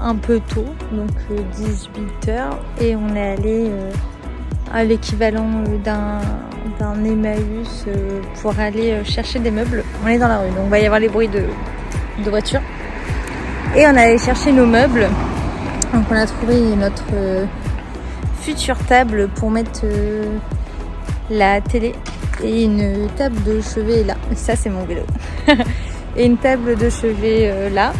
Un peu tôt, donc 18h, et on est allé à l'équivalent d'un Emmaüs pour aller chercher des meubles. On est dans la rue, donc il va y avoir les bruits de voitures. Et on est allé chercher nos meubles. Donc on a trouvé notre future table pour mettre la télé, et une table de chevet là. Ça c'est mon vélo. Et une table de chevet là.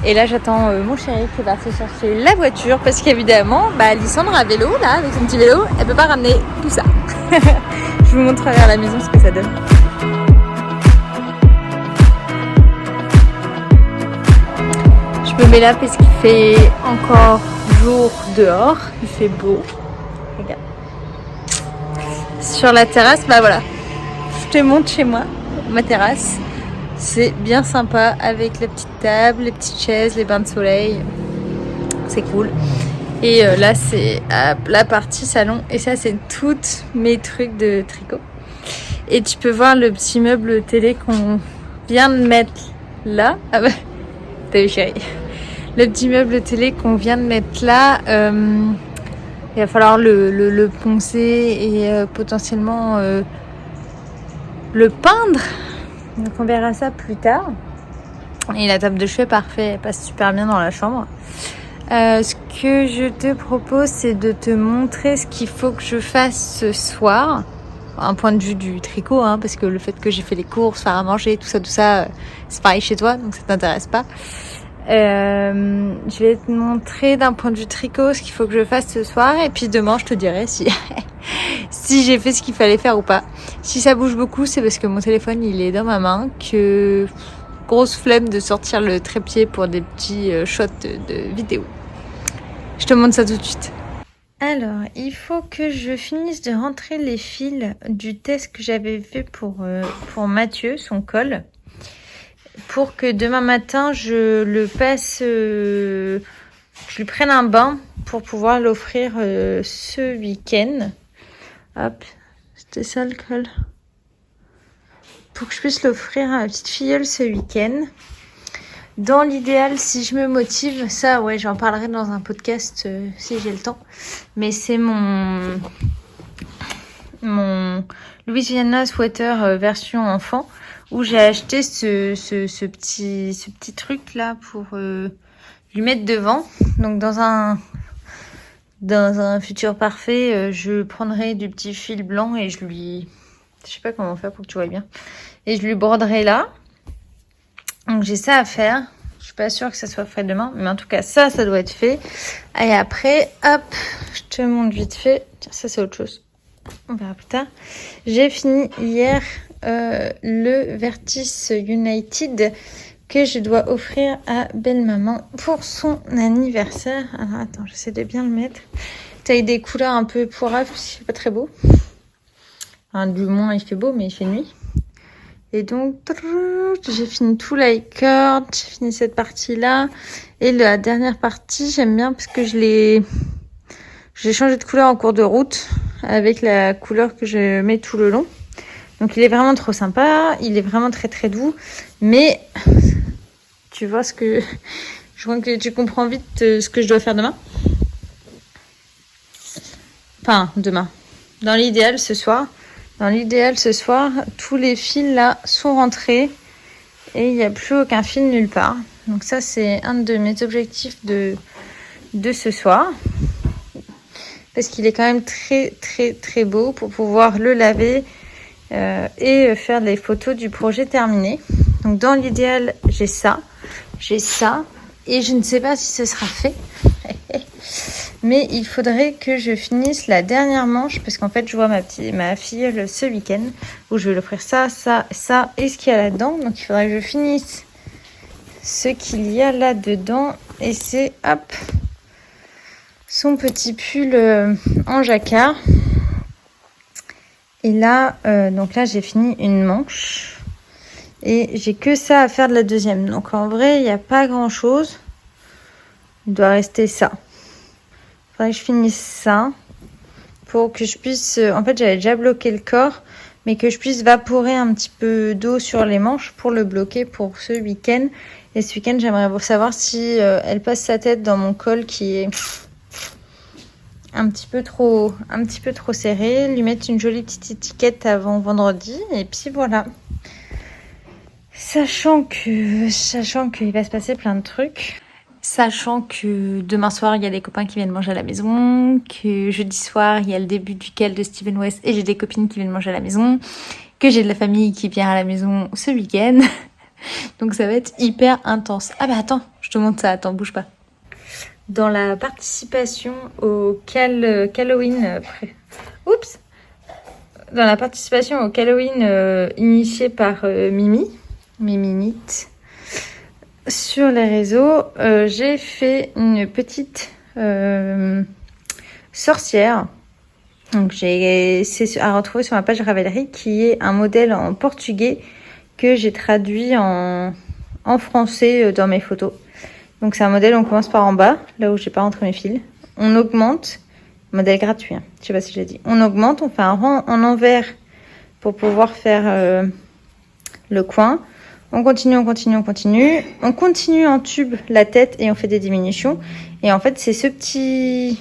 Et là j'attends mon chéri qui va partir chercher la voiture, parce qu'évidemment Lysandre à vélo là, avec son petit vélo, elle peut pas ramener tout ça. Je vous montrerai à la maison ce que ça donne. Je me mets là parce qu'il fait encore jour dehors, il fait beau. Regarde. Sur la terrasse, voilà. Je te montre chez moi, ma terrasse. C'est bien sympa avec la petite table, les petites chaises, les bains de soleil. C'est cool. Et là, c'est la partie salon. Et ça, c'est tous mes trucs de tricot. Et tu peux voir le petit meuble télé qu'on vient de mettre là. Ah bah, t'as vu chérie. Le petit meuble télé qu'on vient de mettre là. Il va falloir le poncer et potentiellement le peindre. Donc on verra ça plus tard. Et la table de chevet, parfait, elle passe super bien dans la chambre. Ce que je te propose, c'est de te montrer ce qu'il faut que je fasse ce soir. Un point de vue du tricot, parce que le fait que j'ai fait les courses, faire à manger, tout ça, c'est pareil chez toi, donc ça t'intéresse pas. Je vais te montrer d'un point de vue tricot ce qu'il faut que je fasse ce soir, et puis demain je te dirai si j'ai fait ce qu'il fallait faire ou pas. Si ça bouge beaucoup, c'est parce que mon téléphone il est dans ma main, que grosse flemme de sortir le trépied pour des petits shots de vidéo. Je te montre ça tout de suite. Alors, il faut que je finisse de rentrer les fils du test que j'avais fait pour Mathieu, son col, pour que demain matin je le passe, je lui prenne un bain pour pouvoir l'offrir ce week-end. Hop, c'était ça le col. Pour que je puisse l'offrir à ma petite filleule ce week-end. Dans l'idéal, si je me motive, ça ouais, j'en parlerai dans un podcast si j'ai le temps. Mais c'est mon Louisiana sweater version enfant, où j'ai acheté ce petit truc là pour lui mettre devant. Donc dans un futur parfait, je prendrai du petit fil blanc et je sais pas comment faire pour que tu vois bien. Et je lui broderai là. Donc j'ai ça à faire. Je suis pas sûre que ça soit fait demain, mais en tout cas ça doit être fait. Et après, hop, je te montre vite fait. Tiens, ça c'est autre chose. On verra plus tard. J'ai fini hier le Vertis United que je dois offrir à belle-maman pour son anniversaire. Alors attends, j'essaie de bien le mettre. T'as des couleurs un peu poiraves parce qu'il fait pas très beau. Enfin, du moins il fait beau, mais il fait nuit. Et donc, j'ai fini tout l'iCord, j'ai fini cette partie-là. Et la dernière partie, j'aime bien parce que j'ai changé de couleur en cours de route avec la couleur que je mets tout le long. Donc, il est vraiment trop sympa. Il est vraiment très, très doux. Mais, tu vois je crois que tu comprends vite ce que je dois faire demain. Enfin, demain. Dans l'idéal, ce soir. Tous les fils là sont rentrés et il n'y a plus aucun fil nulle part. Donc ça, c'est un de mes objectifs de ce soir. Parce qu'il est quand même très, très, très beau pour pouvoir le laver et faire des photos du projet terminé. Donc dans l'idéal, j'ai ça et je ne sais pas si ce sera fait. Mais il faudrait que je finisse la dernière manche parce qu'en fait je vois ma fille ce week-end où je vais lui offrir ça et ce qu'il y a là-dedans. Donc il faudrait que je finisse ce qu'il y a là-dedans et c'est hop son petit pull en jacquard. Et là, donc là j'ai fini une manche et j'ai que ça à faire de la deuxième. Donc en vrai il n'y a pas grand-chose. Il doit rester ça. Faudrait que je finisse ça pour que je puisse... En fait, j'avais déjà bloqué le corps, mais que je puisse vaporer un petit peu d'eau sur les manches pour le bloquer pour ce week-end. Et ce week-end, j'aimerais savoir si elle passe sa tête dans mon col qui est un petit peu trop serré. Lui mettre une jolie petite étiquette avant vendredi. Et puis voilà. Sachant qu'il va se passer plein de trucs. Sachant que demain soir, il y a des copains qui viennent manger à la maison, que jeudi soir, il y a le début du Cal de Steven West et j'ai des copines qui viennent manger à la maison, que j'ai de la famille qui vient à la maison ce week-end. Donc ça va être hyper intense. Ah bah attends, je te montre ça, attends, bouge pas. Dans la participation au Halloween... Dans la participation au Halloween initié par Miminite, sur les réseaux, j'ai fait une petite sorcière. Donc c'est à retrouver sur ma page Ravelry qui est un modèle en portugais que j'ai traduit en français dans mes photos. Donc c'est un modèle, on commence par en bas, là où j'ai pas rentré mes fils. On augmente, modèle gratuit, hein, je sais pas si je l'ai dit. On augmente, on fait un rang en envers pour pouvoir faire le coin. On continue. On continue en tube la tête et on fait des diminutions. Et en fait, c'est ce petit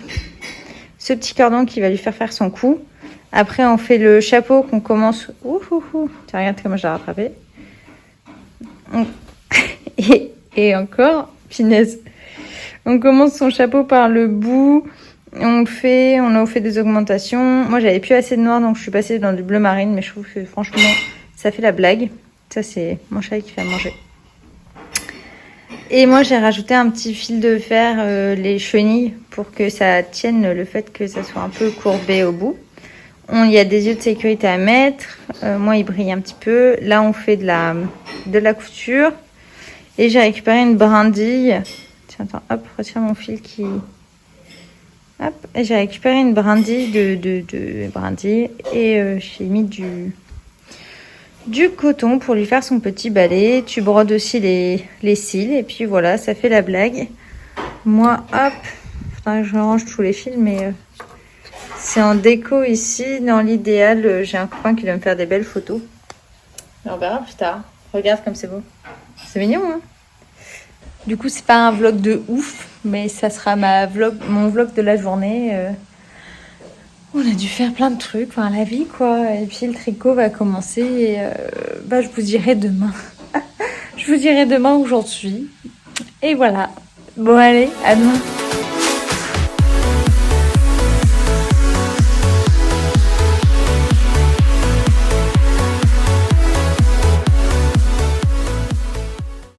cordon qui va lui faire son cou. Après, on fait le chapeau qu'on commence... Tu regardes comment je l'ai rattrapé. Et encore, finesse. On commence son chapeau par le bout. On a fait des augmentations. Moi, j'avais plus assez de noir, donc je suis passée dans du bleu marine. Mais je trouve que franchement, ça fait la blague. Ça, c'est mon chat qui fait à manger. Et moi, j'ai rajouté un petit fil de fer, les chenilles, pour que ça tienne le fait que ça soit un peu courbé au bout. Il y a des yeux de sécurité à mettre. Moi, il brille un petit peu. Là, on fait de la couture. Et j'ai récupéré une brindille. Tiens, attends, hop, retire mon fil qui... Hop, et j'ai récupéré une brindille de brindille. Et j'ai mis du coton pour lui faire son petit balai. Tu brodes aussi les cils et puis voilà, ça fait la blague. Moi, hop, faudrait que je range tous les fils, mais c'est en déco ici. Dans l'idéal, j'ai un copain qui va me faire des belles photos. On verra plus tard. Regarde comme c'est beau. C'est mignon, hein? Du coup, c'est pas un vlog de ouf, mais ça sera mon vlog de la journée. On a dû faire plein de trucs, enfin la vie quoi. Et puis le tricot va commencer et je vous dirai demain. Je vous dirai demain où j'en suis. Et voilà. Bon allez, à demain.